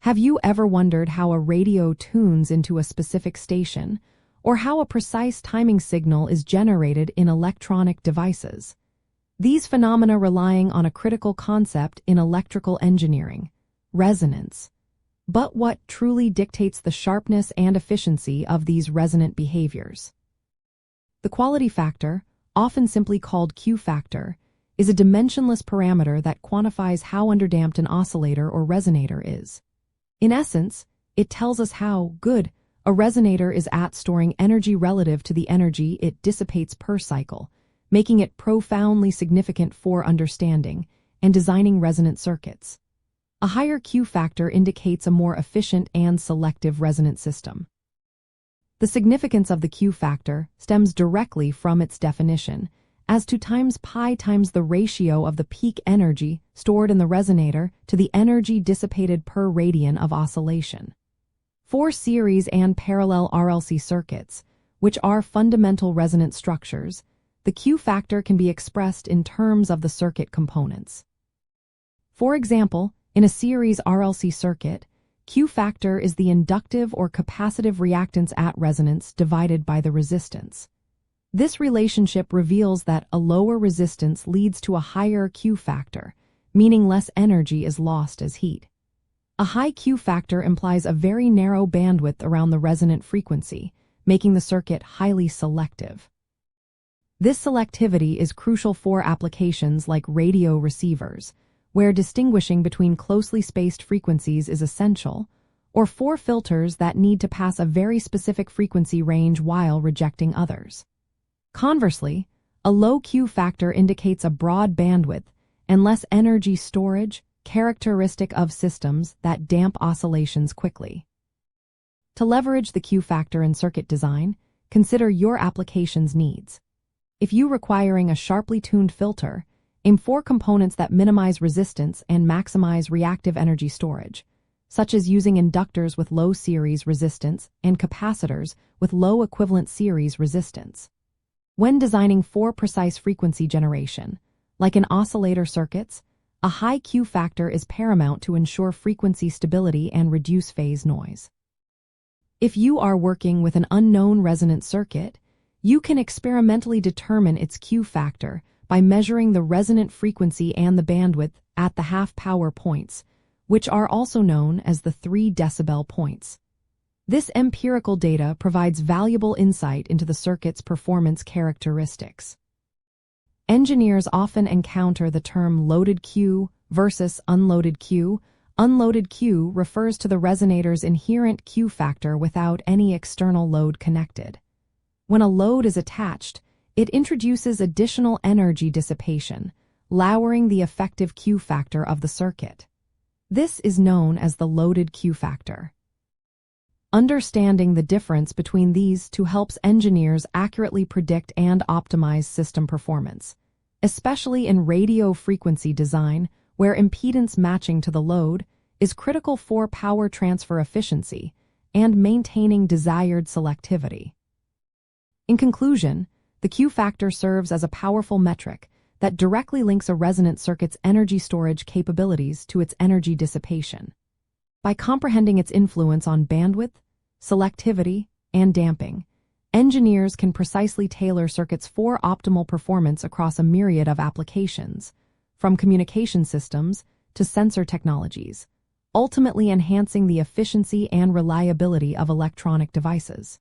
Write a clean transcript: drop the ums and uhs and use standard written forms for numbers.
Have you ever wondered how a radio tunes into a specific station, or how a precise timing signal is generated in electronic devices? These phenomena relying on a critical concept in electrical engineering, resonance. But what truly dictates the sharpness and efficiency of these resonant behaviors? The quality factor, often simply called Q factor, is a dimensionless parameter that quantifies how underdamped an oscillator or resonator is. In essence, it tells us how good a resonator is at storing energy relative to the energy it dissipates per cycle, making it profoundly significant for understanding and designing resonant circuits. A higher Q factor indicates a more efficient and selective resonant system. The significance of the Q factor stems directly from its definition, as 2 times pi times the ratio of the peak energy stored in the resonator to the energy dissipated per radian of oscillation. For series and parallel RLC circuits, which are fundamental resonant structures, the Q factor can be expressed in terms of the circuit components. For example, in a series RLC circuit, Q factor is the inductive or capacitive reactance at resonance divided by the resistance. This relationship reveals that a lower resistance leads to a higher Q factor, meaning less energy is lost as heat. A high Q factor implies a very narrow bandwidth around the resonant frequency, making the circuit highly selective. This selectivity is crucial for applications like radio receivers, where distinguishing between closely spaced frequencies is essential, or for filters that need to pass a very specific frequency range while rejecting others. Conversely, a low Q factor indicates a broad bandwidth and less energy storage, characteristic of systems that damp oscillations quickly. To leverage the Q factor in circuit design, consider your application's needs. If you're requiring a sharply tuned filter, aim for components that minimize resistance and maximize reactive energy storage, such as using inductors with low series resistance and capacitors with low equivalent series resistance. When designing for precise frequency generation, like in oscillator circuits, a high Q factor is paramount to ensure frequency stability and reduce phase noise. If you are working with an unknown resonant circuit, you can experimentally determine its Q factor by measuring the resonant frequency and the bandwidth at the half-power points, which are also known as the 3 decibel points. This empirical data provides valuable insight into the circuit's performance characteristics. Engineers often encounter the term loaded Q versus unloaded Q. Unloaded Q refers to the resonator's inherent Q factor without any external load connected. When a load is attached, it introduces additional energy dissipation, lowering the effective Q factor of the circuit. This is known as the loaded Q factor. Understanding the difference between these two helps engineers accurately predict and optimize system performance, especially in radio frequency design, where impedance matching to the load is critical for power transfer efficiency and maintaining desired selectivity. In conclusion, the Q factor serves as a powerful metric that directly links a resonant circuit's energy storage capabilities to its energy dissipation. By comprehending its influence on bandwidth, selectivity, and damping, engineers can precisely tailor circuits for optimal performance across a myriad of applications, from communication systems to sensor technologies, ultimately enhancing the efficiency and reliability of electronic devices.